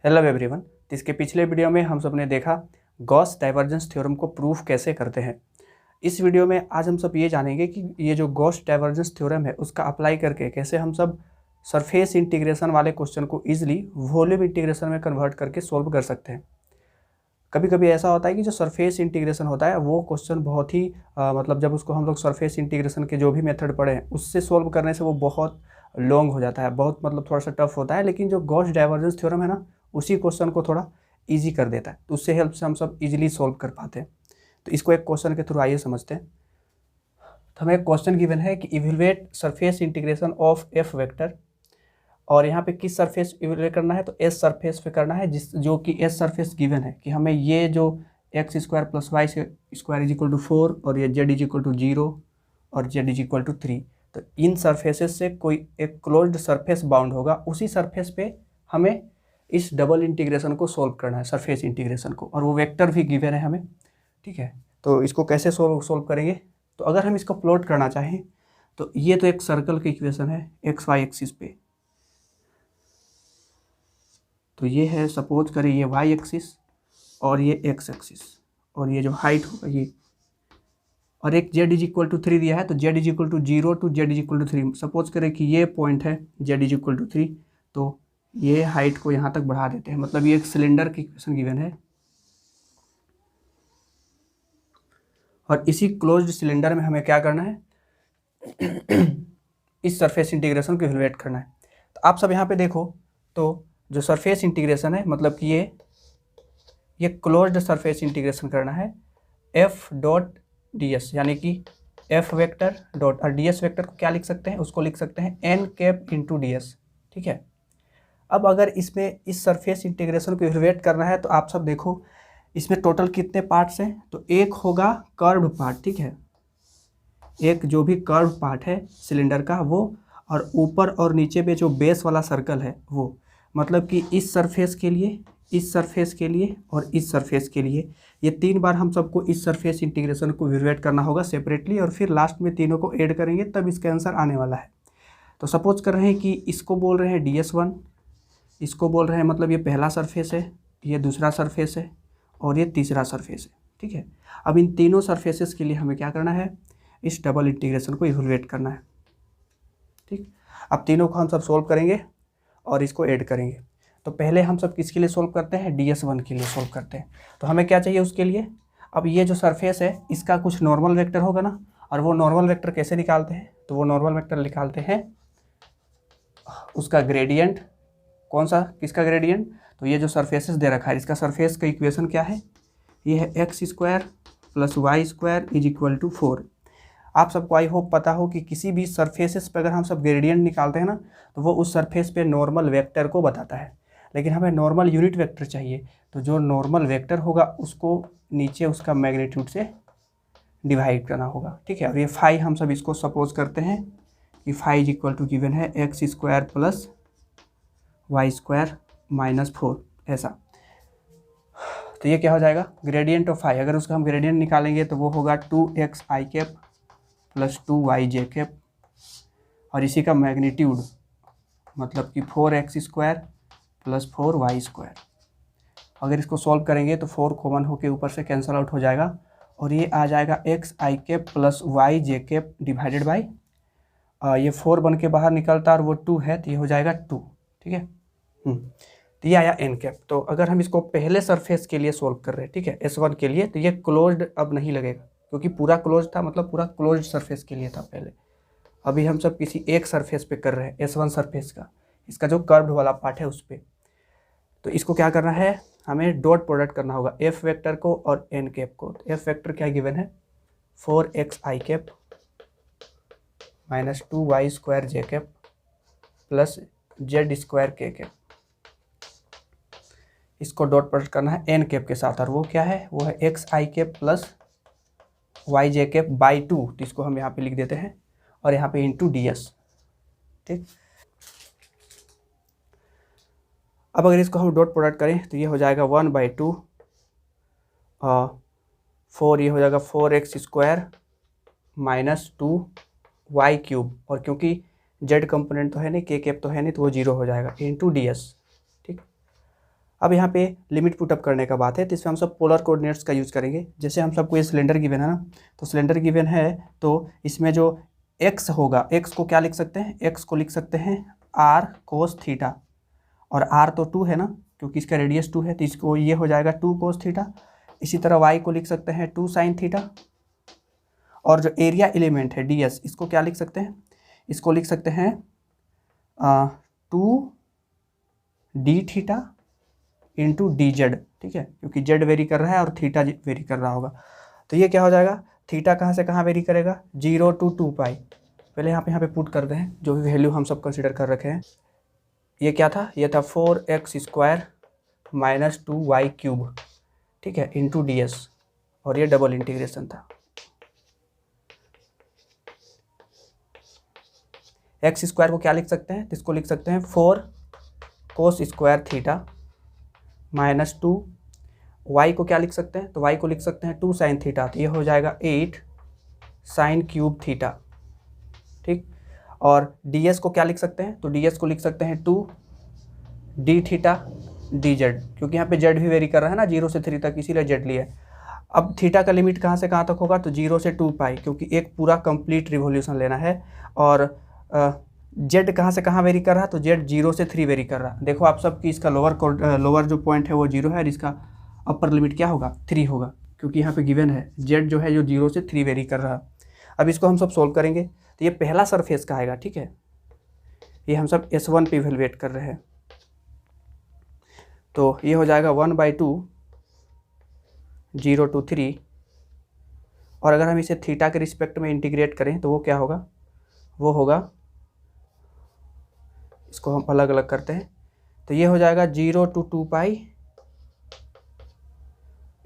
Hello everyone. तो इसके पिछले वीडियो में हम सब ने देखा गॉस डाइवर्जेंस थ्योरम को प्रूफ कैसे करते हैं। इस वीडियो में आज हम सब ये जानेंगे कि ये जो गॉस डाइवर्जेंस थ्योरम है उसका अप्लाई करके कैसे हम सब सरफेस इंटीग्रेशन वाले क्वेश्चन को ईजिली वॉल्यूम इंटीग्रेशन में कन्वर्ट करके सोल्व कर सकते हैं। कभी कभी ऐसा होता है कि जो सरफेस इंटीग्रेशन होता है वो क्वेश्चन बहुत ही मतलब जब उसको हम लोग सरफेस इंटीग्रेशन के जो भी मेथड पढ़े हैं उससे सोल्व करने से वो बहुत लॉन्ग हो जाता है, बहुत मतलब थोड़ा सा टफ होता है। लेकिन जो गॉस डाइवर्जेंस थ्योरम है ना, उसी क्वेश्चन को थोड़ा इजी कर देता है, तो उससे हेल्प से हम सब इजीली सॉल्व कर पाते हैं। तो इसको एक क्वेश्चन के थ्रू आइए समझते हैं। तो हमें एक क्वेश्चन गिवन है कि evaluate surface integration of F vector, और यहाँ पे किस सरफेस इवेलुएट करना है, तो एस सरफेस पे करना है, जो कि एस सरफेस गिवन है कि हमें ये जो x square plus y square is equal to 4 और ये जेड इज इक्वल टू 0 और जेड इज इक्वल टू 3, तो इन सरफेसेस से कोई एक क्लोज्ड सरफेस बाउंड होगा, उसी सरफेस पे हमें इस डबल इंटीग्रेशन को सोल्व करना है, सरफेस इंटीग्रेशन को, और वो वेक्टर भी गिवन है हमें। ठीक है, तो इसको कैसे सोल्व करेंगे, तो अगर हम इसको प्लॉट करना चाहें तो ये तो एक सर्कल की इक्वेशन है एक्स वाई एक्सिस पे, तो ये है सपोज करें ये वाई एक्सिस और ये एक्स एक्सिस, और ये जो हाइट होगा ये, और एक जेड इज इक्वल टू 3 दिया है, तो z is equal to 0 to z is equal to 3। Suppose करें कि ये पॉइंट है जेड इज इक्वल टू 3, तो ये हाइट को यहाँ तक बढ़ा देते हैं, मतलब ये एक सिलेंडर की इक्वेशन गिवन है, और इसी क्लोज्ड सिलेंडर में हमें क्या करना है इस सरफेस इंटीग्रेशन को इवेलुएट करना है। तो आप सब यहाँ पे देखो, तो जो सरफेस इंटीग्रेशन है मतलब कि ये क्लोज्ड सरफेस इंटीग्रेशन करना है एफ डॉट डी एस, यानी कि एफ वेक्टर डॉट, और डी एस वेक्टर को क्या लिख सकते हैं, उसको लिख सकते हैं n cap into d s. ठीक है, अब अगर इसमें इस सरफेस इंटीग्रेशन को इवेलुएट करना है तो आप सब देखो इसमें टोटल कितने पार्ट्स हैं, तो एक होगा कर्व पार्ट, ठीक है, एक जो भी कर्व पार्ट है सिलेंडर का वो, और ऊपर और नीचे पे जो बेस वाला सर्कल है वो, मतलब कि इस सरफेस के लिए, इस सरफेस के लिए और इस सरफेस के लिए, ये 3 बार हम सबको इस सरफेस इंटीग्रेशन को इवेलुएट करना होगा सेपरेटली, और फिर लास्ट में तीनों को ऐड करेंगे तब इसका आंसर आने वाला है। तो सपोज कर रहे हैं कि इसको बोल रहे हैं DS1, इसको बोल रहे हैं मतलब ये पहला सरफेस है, ये दूसरा सरफेस है और ये तीसरा सरफेस है। ठीक है, अब इन तीनों सरफेसेस के लिए हमें क्या करना है, इस डबल इंटीग्रेशन को इवेलुएट करना है। ठीक, अब तीनों को हम सब सोल्व करेंगे और इसको ऐड करेंगे। तो पहले हम सब किसके लिए सोल्व करते हैं, DS1 के लिए सोल्व करते हैं। तो हमें क्या चाहिए उसके लिए, अब ये जो सरफेस है इसका कुछ नॉर्मल वेक्टर होगा ना, और वो नॉर्मल वेक्टर कैसे निकालते हैं, तो वो नॉर्मल वेक्टर निकालते हैं उसका ग्रेडियंट। कौन सा, किसका ग्रेडियंट, तो ये जो सरफेसेस दे रखा है इसका सरफेस का इक्वेशन क्या है, ये है x square plus y square is equal to 4। आप सबको आई होप पता हो कि किसी भी सरफेसेस पे अगर हम सब ग्रेडियंट निकालते हैं ना तो वो उस सरफेस पे नॉर्मल वेक्टर को बताता है, लेकिन हमें नॉर्मल यूनिट वेक्टर चाहिए, तो जो नॉर्मल वेक्टर होगा उसको नीचे उसका मैग्नीट्यूड से डिवाइड करना होगा। ठीक है, और ये फाई हम सब इसको सपोज करते हैं कि phi is equal to given है x square plus y square minus 4, ऐसा। तो ये क्या हो जाएगा, ग्रेडियंट ऑफ फाई, अगर उसका हम ग्रेडियंट निकालेंगे तो वो होगा 2x आई कैप प्लस 2y जे कैप, और इसी का मैग्नीट्यूड मतलब कि 4x square plus 4y square. अगर इसको सॉल्व करेंगे तो 4 कॉमन होकर ऊपर से कैंसल आउट हो जाएगा, और ये आ जाएगा x I cap plus y J cap divided by, ये 4 बन के बाहर निकलता और वो 2 है तो ये हो जाएगा 2। ठीक है, तो ये आया n कैप। तो अगर हम इसको पहले सरफेस के लिए सोल्व कर रहे हैं, ठीक है, S1 के लिए, तो ये क्लोज्ड अब नहीं लगेगा क्योंकि पूरा क्लोज था, मतलब पूरा क्लोज्ड सरफेस के लिए था पहले। अभी हम सब किसी एक सरफेस पे कर रहे हैं, S1 सरफेस का, इसका जो कर्व्ड वाला पार्ट है उस पर। तो इसको क्या करना है, हमें डॉट प्रोडक्ट करना होगा एफ वेक्टर को और n कैप को। तो एफ वेक्टर क्या गिवन है, 4x आई कैप माइनस 2y स्क्वायर जे कैप प्लस जेड स्क्वायर के कैप, इसको डॉट प्रोडक्ट करना है एन कैप के साथ, और वो क्या है, वो है x i cap plus y j cap by 2, तो इसको हम यहाँ पे लिख देते हैं, और यहाँ पे इंटू डी एस। ठीक, अब अगर इसको हम डॉट प्रोडक्ट करें तो ये हो जाएगा 1/2 4, ये हो जाएगा 4x square minus 2y cube, और क्योंकि जेड कंपोनेंट तो है नहीं, के कैप तो है नहीं, तो वो 0 हो जाएगा इंटू डी एस। ठीक, अब यहाँ पे लिमिट पुटअप करने का बात है, तो इसमें हम सब पोलर कोऑर्डिनेट्स का यूज़ करेंगे। जैसे हम सबको ये सिलेंडर गिवन है ना, तो सिलेंडर गिवन है तो इसमें जो x होगा, x को क्या लिख सकते हैं, x को लिख सकते हैं r cos थीटा, और r तो 2 है ना, क्योंकि इसका रेडियस 2 है, तो इसको ये हो जाएगा 2 cos थीटा। इसी तरह y को लिख सकते हैं 2 sin थीटा, और जो एरिया एलिमेंट है ds, इसको क्या लिख सकते हैं, इसको लिख सकते हैं 2 d theta into d z, ठीक है, क्योंकि जेड वेरी कर रहा है और थीटा वेरी कर रहा होगा। तो ये क्या हो जाएगा, थीटा कहाँ से कहाँ वेरी करेगा, 0 to 2 पाई। पहले यहाँ पे पुट कर दें जो भी वैल्यू हम सब कंसिडर कर रखे हैं। ये क्या था, ये था 4x square minus 2y cube, ठीक है, इंटू डी एस, और ये डबल इंटीग्रेशन था। एक्स स्क्वायर को क्या लिख सकते हैं, तो इसको लिख सकते हैं 4 cos square theta minus 2, y को क्या लिख सकते हैं, तो वाई को लिख सकते हैं 2 साइन थीटा, तो ये हो जाएगा 8 साइन क्यूब थीटा, ठीक। और डी एस को क्या लिख सकते हैं, तो डी एस को लिख सकते हैं 2 डी थीटा डी जेड, क्योंकि यहाँ पे जेड भी वेरी कर रहा है ना 0 से 3 तक, इसीलिए जेड लिया। अब थीटा का लिमिट कहाँ से कहाँ तक होगा, तो 0 से 2 पाई, क्योंकि एक पूरा कंप्लीट रिवोल्यूशन लेना है। और जेड कहाँ से कहाँ वेरी कर रहा है, तो जेड 0 से 3 वेरी कर रहा है। देखो आप सब कि इसका लोअर जो पॉइंट है वो 0 है, और इसका अपर लिमिट क्या होगा, 3 होगा, क्योंकि यहाँ पे गिवन है जेड जो है जो 0 से 3 वेरी कर रहा है। अब इसको हम सब सोल्व करेंगे, तो ये पहला सरफेस का आएगा, ठीक है, ये हम सब S1 पे इवेलुएट कर रहे हैं। तो ये हो जाएगा 1/2 0 to 3, और अगर हम इसे थीटा के रिस्पेक्ट में इंटीग्रेट करें तो वो क्या होगा, वो होगा, इसको हम अलग अलग करते हैं, तो ये हो जाएगा 0 to 2 पाई,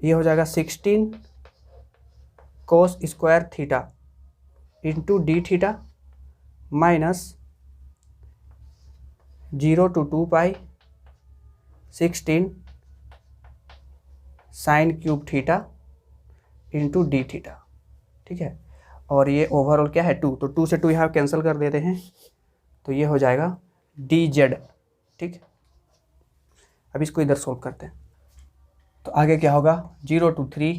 ये हो जाएगा 16 कोस square theta into D theta minus 0 to 2 pi 16 sine cube theta into D theta, ठीक है। और ये ओवरऑल क्या है 2, तो 2 से 2 यहाँ कैंसिल कर देते हैं, तो ये हो जाएगा डी जेड, ठीक। अब इसको इधर सोल्व करते हैं, तो आगे क्या होगा 0 to 3,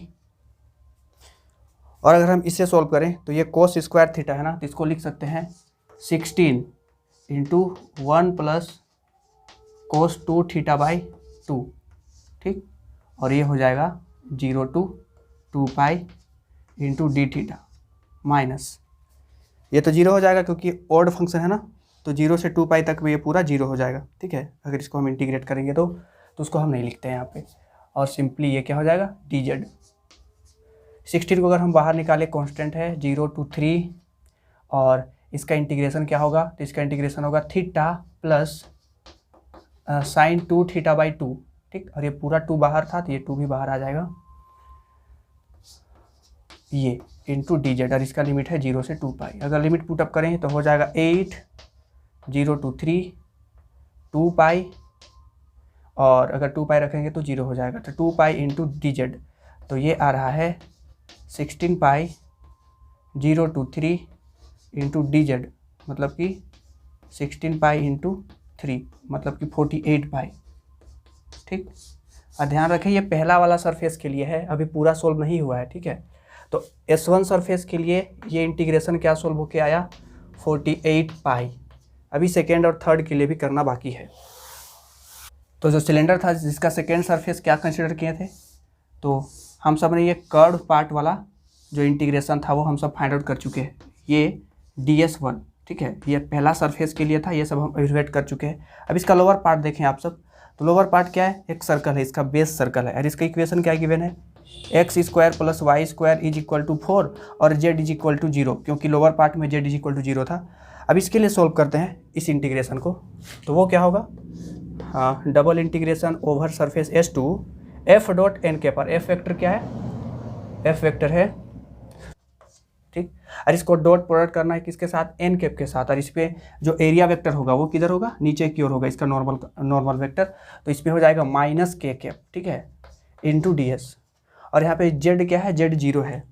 और अगर हम इसे सोल्व करें तो ये कोस स्क्वायर थीटा है ना, तो इसको लिख सकते हैं 16 into 1 plus cos 2 theta by 2, ठीक। और ये हो जाएगा 0 to 2 pi into D theta minus, ये तो 0 हो जाएगा क्योंकि ऑड फंक्शन है ना, तो 0 से 2 पाई तक में ये पूरा 0 हो जाएगा, ठीक है। अगर इसको हम इंटीग्रेट करेंगे तो उसको हम नहीं लिखते हैं यहाँ पे, और सिंपली ये क्या हो जाएगा डी जेड। 16 को अगर हम बाहर निकालें, कांस्टेंट है 0 to 3, और इसका इंटीग्रेशन क्या होगा, तो इसका इंटीग्रेशन होगा theta plus sign 2 theta by 2, ठीक। और ये पूरा 2 बाहर था, तो ये 2 भी बाहर आ जाएगा, ये इंटू डी जेड, और इसका लिमिट है 0 से 2 पाई। अगर लिमिट पुटअप करें तो हो जाएगा 8 0 to 3 2 पाई, और अगर 2 पाई रखेंगे तो 0 हो जाएगा, तो 2 पाई इंटू डी जेड, तो ये आ रहा है 16 पाई 0 to 3 इंटू डी जेड, मतलब कि 16 पाई इंटू 3, मतलब कि 48 पाई, ठीक। और ध्यान रखें ये पहला वाला सरफेस के लिए है, अभी पूरा सोल्व नहीं हुआ है, ठीक है। तो S1 सरफेस के लिए ये इंटीग्रेशन क्या सोल्व होके आया 48 पाई। अभी सेकेंड और थर्ड के लिए भी करना बाकी है। तो जो सिलेंडर था जिसका सेकेंड सरफेस क्या कंसिडर किए थे, तो हम सब ने ये कर्व पार्ट वाला जो इंटीग्रेशन था वो हम सब फाइंड आउट कर चुके हैं, ये DS1, ठीक है, ये पहला सरफेस के लिए था, ये सब हम इवेलुएट कर चुके हैं। अब इसका लोअर पार्ट देखें आप सब, तो लोअर पार्ट क्या है, एक सर्कल है, इसका बेस सर्कल है, और इसका इक्वेशन क्या गिवन है, x square plus y square is equal to 4 और जेड इज इक्वल टू 0, क्योंकि लोअर पार्ट में जेड इज इक्वल टू 0 था। अब इसके लिए सोल्व करते हैं इस इंटीग्रेशन को, तो वो क्या होगा, हाँ, double integration over surface S2 f dot n के पर, एफ वेक्टर क्या है, एफ वेक्टर है, ठीक। और इसको डॉट प्रोडक्ट करना है किसके साथ, एन कैप के साथ, और इस पर जो एरिया वेक्टर होगा वो किधर होगा, नीचे की ओर होगा, इसका नॉर्मल वेक्टर, तो इस पर हो जाएगा माइनस के कैप, ठीक है, इंटू डी एस। और यहाँ पे जेड क्या है, जेड 0 है,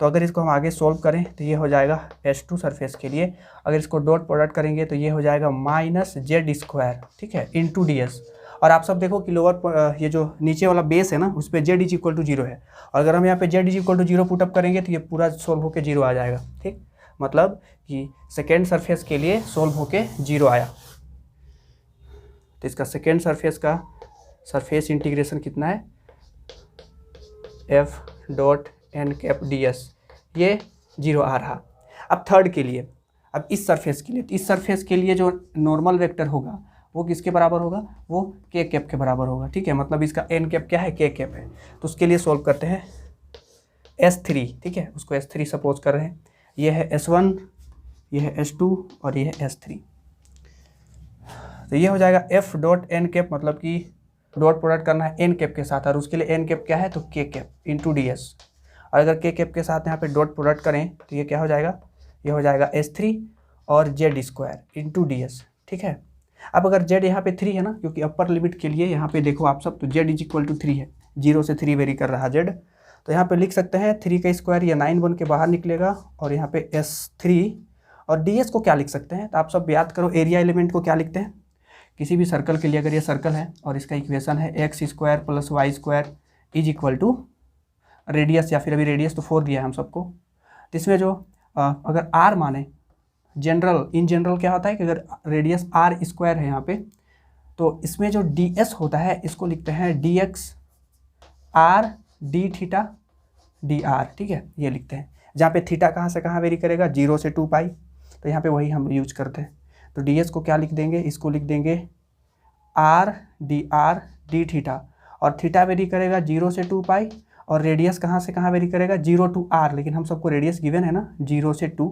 तो अगर इसको हम आगे सोल्व करें तो ये हो जाएगा S2 सरफेस के लिए, अगर इसको डॉट प्रोडक्ट करेंगे तो ये हो जाएगा माइनस जेड स्क्वायर, ठीक है, इंटू डी एस। और आप सब देखो कि लोअर ये जो नीचे वाला बेस है ना उस पर जेड इज इक्वल टू 0 है, और अगर हम यहाँ पे z is equal to 0 put up करेंगे तो ये पूरा सोल्व होके 0 आ जाएगा। ठीक, मतलब कि सेकेंड सरफेस के लिए सोल्व होके 0 आया। तो इसका सेकेंड सरफेस का सरफेस इंटीग्रेशन कितना है, f dot n cap d s, ये 0 आ रहा। अब थर्ड के लिए, अब इस सरफेस के लिए, तो इस सरफेस के लिए जो नॉर्मल वेक्टर होगा वो किसके बराबर होगा, वो के कैप के बराबर होगा। ठीक है, मतलब इसका एन कैप क्या है, के कैप है। तो उसके लिए सोल्व करते हैं S3। ठीक है, उसको S3 सपोज कर रहे हैं। ये है S1, ये है S2 और ये है S3। तो ये हो जाएगा एफ डॉट एन कैप, मतलब कि डॉट प्रोडक्ट करना है एन कैप के साथ, और उसके लिए एन कैप क्या है, तो के कैप इंटू डी एस। और अगर के कैप के साथ यहाँ पे डॉट प्रोडक्ट करें तो ये क्या हो जाएगा, ये हो जाएगा S3 और Z square into d s. ठीक है, अब अगर जेड यहाँ पे 3 है ना, क्योंकि अपर लिमिट के लिए यहाँ पे देखो आप सब, तो जेड इज इक्वल टू 3 है, 0 से 3 वेरी कर रहा जेड। तो यहाँ पे लिख सकते हैं 3 का स्क्वायर, ये 9 बन के बाहर निकलेगा, और यहाँ पे S3 और डी एस को क्या लिख सकते हैं, तो आप सब याद करो एरिया एलिमेंट को क्या लिखते हैं। किसी भी सर्कल के लिए अगर ये सर्कल है और इसका इक्वेशन है x square plus y square is equal to radius, या फिर अभी रेडियस तो 4 दिया है हम सबको, तो इसमें जो अगर आर माने जनरल, इन जनरल क्या होता है कि अगर रेडियस आर स्क्वायर है यहाँ पे, तो इसमें जो डी एस होता है इसको लिखते हैं D x R D theta D R. ठीक है, ये लिखते हैं, जहाँ पे थीटा कहाँ से कहाँ वेरी करेगा, 0 से 2 पाई, तो यहाँ पे वही हम यूज करते हैं। तो डी एस को क्या लिख देंगे, इसको लिख देंगे आर डी थीटा, और थीटा वेरी करेगा 0 से 2 पाई, और रेडियस कहाँ से कहाँ वेरी करेगा, 0 टू आर, लेकिन हम सबको रेडियस गिवन है ना 0 से 2,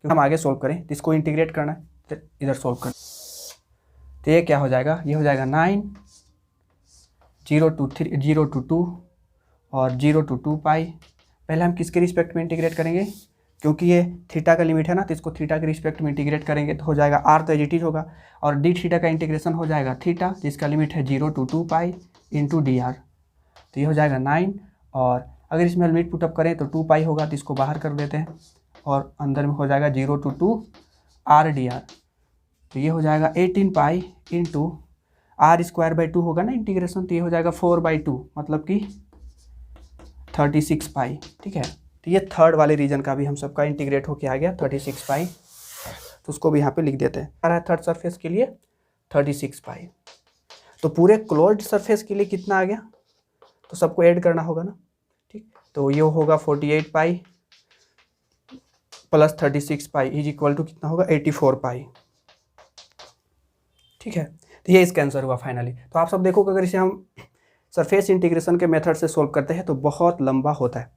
क्योंकि हम आगे सोल्व करें तो इसको इंटीग्रेट करना है, तो इधर सोल्व करना। तो ये क्या हो जाएगा, ये हो जाएगा 9 0 to 2 और 0 to 2 पाई। पहले हम किसके रिस्पेक्ट में इंटीग्रेट करेंगे, क्योंकि ये थीटा का लिमिट है ना, तो इसको थीटा के रिस्पेक्ट में इंटीग्रेट करेंगे तो हो जाएगा आर, तो एज होगा, और डी थीटा का इंटीग्रेशन हो जाएगा थीटा, जिसका लिमिट है 0 to 2 pi into D R. तो ये हो जाएगा 9, और अगर इसमें लिमिट पुटअप करें तो 2 पाई होगा, तो इसको बाहर कर देते हैं, और अंदर में हो जाएगा 0 to 2 आर डी आर। तो ये हो जाएगा 18 pi into r square by 2 होगा ना इंटीग्रेशन, तो ये हो जाएगा 4/2, मतलब कि 36 पाई। ठीक है, तो ये थर्ड वाले रीजन का भी हम सबका इंटीग्रेट होके आ गया 36 पाई, तो उसको भी यहाँ पे लिख देते हैं। आ रहा है थर्ड सरफेस के लिए 36 पाई। तो पूरे क्लोज्ड सरफेस के लिए कितना आ गया, तो सबको ऐड करना होगा ना। ठीक, तो ये होगा 48 pi plus 36 pi is equal to कितना होगा, 84 पाई। ठीक है, तो ये इसका आंसर हुआ फाइनली। तो आप सब देखो कि अगर इसे हम सरफेस इंटीग्रेशन के मेथड से सोल्व करते हैं तो बहुत लंबा होता है।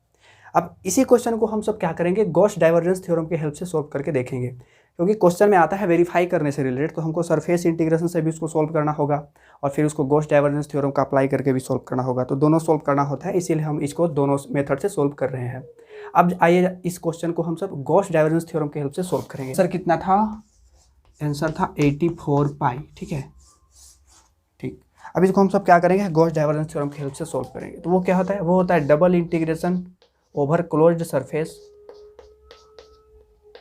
अब इसी क्वेश्चन को हम सब क्या करेंगे, गॉस डाइवर्जेंस थ्योरम के हेल्प से सोल्व करके देखेंगे, क्योंकि क्वेश्चन में आता है वेरीफाई करने से रिलेटेड, तो हमको सरफेस इंटीग्रेशन से भी उसको सोल्व करना होगा और फिर उसको गॉस डाइवर्जेंस थ्योरम का अप्लाई करके भी सोल्व करना होगा। तो दोनों सोल्व करना होता है, इसीलिए हम इसको दोनों मेथड से सोल्व कर रहे हैं। अब आइए इस क्वेश्चन को हम सब गॉस डाइवर्जेंस थ्योरम के हेल्प से सोल्व करेंगे। सर कितना था, आंसर था 84 पाई। ठीक है, ठीक, अब इसको हम सब क्या करेंगे, गॉस डाइवर्जेंस थ्योरम के हेल्प से सोल्व करेंगे। तो वो क्या होता है, वो होता है double integration over closed surface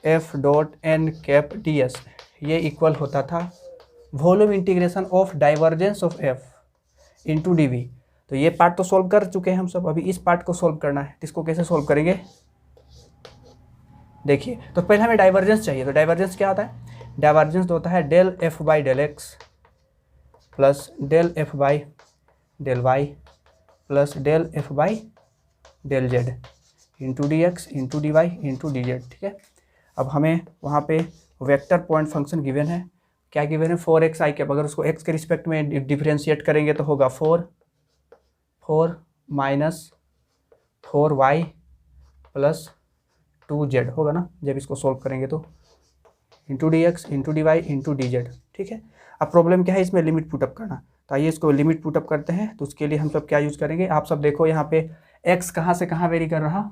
f dot n cap d s, ये इक्वल होता था volume integration of divergence of f into d v. तो ये पार्ट तो सोल्व कर चुके हैं हम सब, अभी इस पार्ट को सोल्व करना है। इसको कैसे सोल्व करेंगे, देखिए, तो पहले हमें डाइवर्जेंस चाहिए। तो डाइवर्जेंस क्या होता है, डाइवर्जेंस तो होता है del f by del x plus del f by del y plus del f by del z into d x into d y into d z. ठीक है, अब हमें वहाँ पे वेक्टर पॉइंट फंक्शन गिवन है, क्या गिवन है, 4x आई cap. अगर उसको x के रिस्पेक्ट में डिफरेंशिएट करेंगे तो होगा 4 माइनस 4y प्लस 2z होगा ना, जब इसको सोल्व करेंगे तो into d x into d y into d z. ठीक है, अब प्रॉब्लम क्या है, इसमें लिमिट पुटअप करना। तो आइए इसको लिमिट पुटअप करते हैं। तो उसके लिए हम सब क्या यूज़ करेंगे, आप सब देखो यहाँ पे x कहाँ से कहाँ वेरी कर रहा,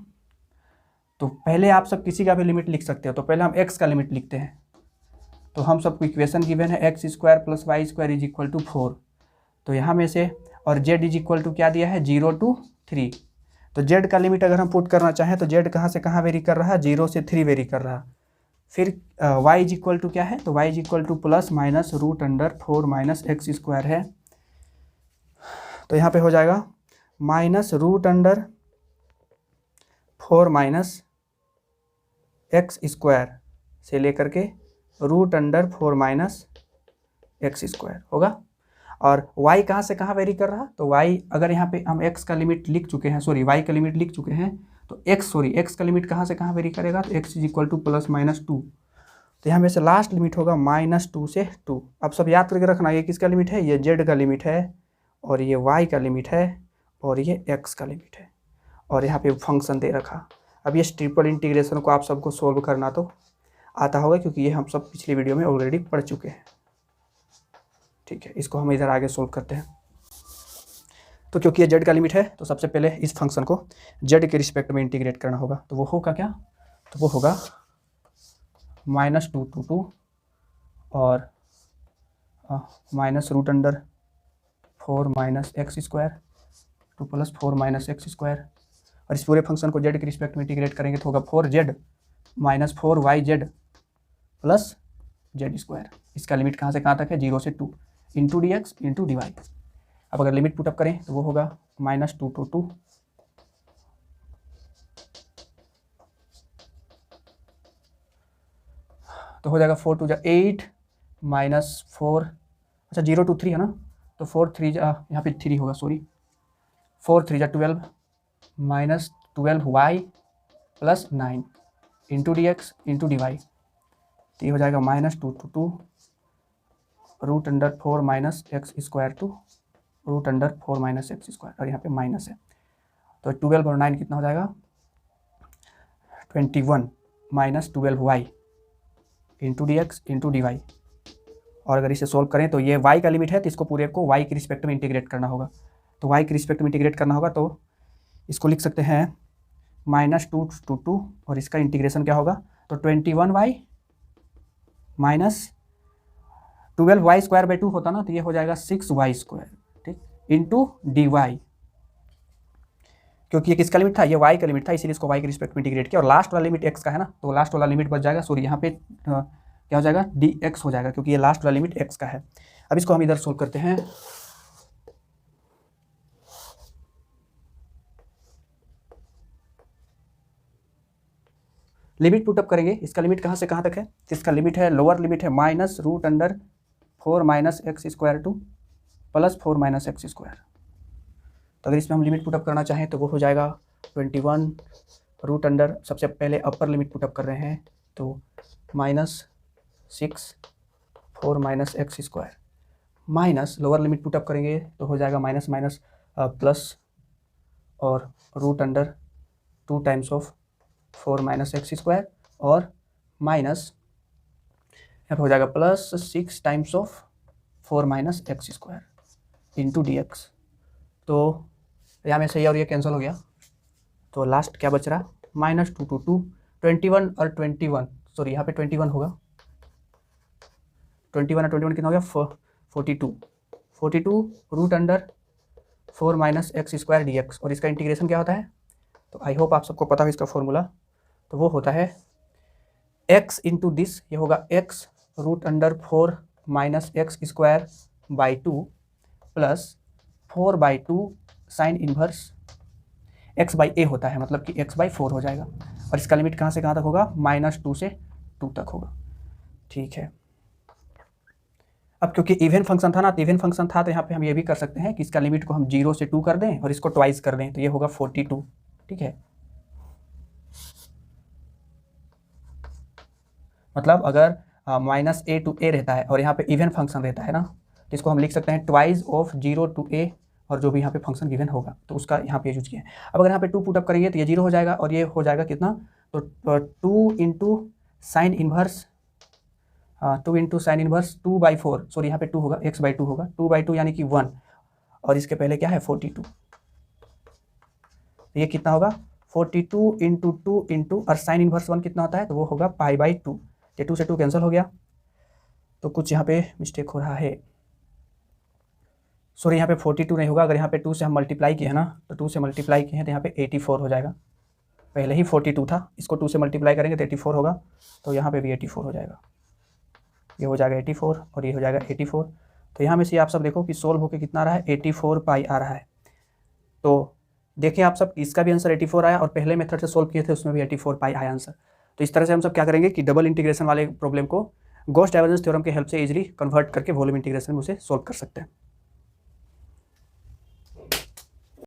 तो पहले आप सब किसी का भी लिमिट लिख सकते हो। तो पहले हम x का लिमिट लिखते हैं। तो हम सबको इक्वेशन गिवन है x square plus y square is equal to 4। तो यहाँ में से, और z इज इक्वल टू क्या दिया है, 0 to 3। तो z का लिमिट अगर हम पुट करना चाहें तो z कहाँ से कहाँ वेरी कर रहा है, 0 से 3 वेरी कर रहा। फिर y इज इक्वल टू क्या है, तो y is equal to plus minus root under 4 minus x square है तो यहाँ पे हो जाएगा -√4 माइनस एक्स स्क्वायर से लेकर के √4 माइनस एक्स स्क्वायर होगा। और y कहाँ से कहाँ वेरी कर रहा, तो y अगर यहाँ पे हम x का लिमिट लिख चुके हैं, सॉरी y का लिमिट लिख चुके हैं, तो x का लिमिट कहाँ से कहाँ वेरी करेगा, तो x = +-2। तो यहाँ में से लास्ट लिमिट होगा -2 से 2। अब सब याद करके रखना, ये किसका लिमिट है, ये z का लिमिट है, और ये y का लिमिट है, और ये x का लिमिट है, और यहाँ पे फंक्शन दे रखा। अब ये ट्रिपल इंटीग्रेशन को आप सबको सोल्व करना तो आता होगा, क्योंकि ये हम सब पिछली वीडियो में ऑलरेडी पढ़ चुके हैं। ठीक है, इसको हम इधर आगे सोल्व करते हैं। तो क्योंकि ये z का लिमिट है, तो सबसे पहले इस फंक्शन को z के रिस्पेक्ट में इंटीग्रेट करना होगा। तो वो होगा क्या, तो वो होगा -2 to 2 और -√4 minus x square 2 + 4 minus x square. और इस पूरे फंक्शन को z के रिस्पेक्ट में इंटीग्रेट करेंगे तो होगा 4z - 4yz प्लस z²। इसका लिमिट कहाँ से कहाँ तक है, 0 से 2 इंटू dx इंटू dy। अब अगर लिमिट पुटअप करें तो वो होगा -2 to 2 तो हो जाएगा 4 × 2 = 8 -4, अच्छा 0 to 3 है ना, तो 4 3 यहाँ पे 3 होगा, sorry 4 3 = 12 -12y plus 9 into dx into dy। तो ये हो जाएगा -2 to 2 √4 minus x square to √4 minus x square, और यहाँ पे माइनस है। तो 12 और 9 कितना हो जाएगा, 21 -12y into dx into dy। और अगर इसे सोल्व करें तो ये y का लिमिट है, तो इसको पूरे को y के रिस्पेक्ट में इंटीग्रेट करना होगा। तो y के रिस्पेक्ट में इंटीग्रेट करना होगा, तो इसको लिख सकते हैं -2 to 2, और इसका इंटीग्रेशन क्या होगा, तो 21y माइनस 12y² / 2 होता ना, तो ये हो जाएगा 6y², ठीक, इंटू dy। क्योंकि ये किसका लिमिट था, ये y का लिमिट था, इसीलिए इसको y के रिस्पेक्ट में इंटीग्रेट किया। और लास्ट वाला लिमिट x का है ना, तो लास्ट वाला लिमिट बच जाएगा, सॉरी यहाँ पे क्या हो जाएगा, dx हो जाएगा, क्योंकि ये लास्ट वाला लिमिट x का है। अब इसको हम इधर सोल्व करते हैं। लिमिट पुटअप करेंगे, इसका लिमिट कहाँ से कहाँ तक है, इसका लिमिट है, लोअर लिमिट है -√4 minus x square to +4 minus x square. तो अगर इसमें हम लिमिट पुटअप करना चाहें तो वो हो जाएगा 21 √, सबसे पहले अपर लिमिट पुटअप कर रहे हैं, तो -6 4 minus x square, minus lower limit put up करेंगे तो हो जाएगा माइनस माइनस प्लस और √2 times of 4 minus x square, और माइनस यहाँ पे हो जाएगा +6 times of 4 minus x square into dx। तो यहाँ में से ये और ये कैंसिल हो गया, तो लास्ट क्या बच रहा, -2 to 2 21 और 21, सॉरी यहाँ पे 21 होगा, 21 और 21 कितना हो गया, 42 √4 माइनस एक्स स्क्वायर dx। और इसका इंटीग्रेशन क्या होता है, तो आई होप आप सबको पता हो इसका फॉर्मूला, तो वो होता है x इंटू दिस, ये होगा x √4 minus x square / 2 plus 4/2 sine inverse x/a होता है, मतलब कि x/4 हो जाएगा। और इसका लिमिट कहाँ से कहाँ तक होगा, -2 से 2 तक होगा, ठीक है। अब क्योंकि इवन फंक्शन था ना, तो इवन फंक्शन था, तो यहाँ पे हम ये भी कर सकते हैं कि इसका लिमिट को हम 0 से 2 कर दें और इसको ट्वाइस कर दें, तो ये होगा 42, ठीक है। मतलब अगर -a to a रहता है और यहाँ पे इवन फंक्शन रहता है ना, तो इसको हम लिख सकते हैं ट्वाइस ऑफ 0 to a, और जो भी यहाँ पे फंक्शन गिवन होगा तो उसका यहाँ पे यूज किया है। अब अगर यहाँ पे 2 पुटअप करेंगे तो ये 0 हो जाएगा, और ये हो जाएगा कितना, तो 2 इंटू साइन इन्वर्स 2/4, सॉरी यहाँ पे 2 होगा, x/2 होगा, 2/2 यानी कि 1, और इसके पहले क्या है 42, ये कितना होगा 42 इंटू 2 इंटू, और साइन इन्वर्स 1 कितना होता है, तो वो होगा π/2। ये 2 से 2 कैंसिल हो गया, तो कुछ यहाँ पे मिस्टेक हो रहा है, सॉरी यहाँ पे 42 नहीं होगा, अगर यहाँ पे 2 से हम मल्टीप्लाई किए हैं ना, तो 2 से मल्टीप्लाई किए हैं तो यहाँ पे 84 हो जाएगा, पहले ही 42 था, इसको 2 से मल्टीप्लाई करेंगे तो 84 होगा, तो यहाँ पे भी 84 हो जाएगा, ये हो जाएगा 84 और ये हो जाएगा 84, तो यहाँ में से आप सब देखो कि सोल्व होकर कितना आ रहा है, 84 पाई आ रहा है। तो देखें आप सब, इसका भी आंसर 84 आया और पहले मेथड से सोल्व किए थे उसमें भी 84 पाई आया आंसर। तो इस तरह से हम सब क्या करेंगे कि डबल इंटीग्रेशन वाले प्रॉब्लम को गॉस डाइवर्जेंस थ्योरम के हेल्प से इजीली कन्वर्ट करके वॉल्यूम इंटीग्रेशन में उसे सोल्व कर सकते हैं।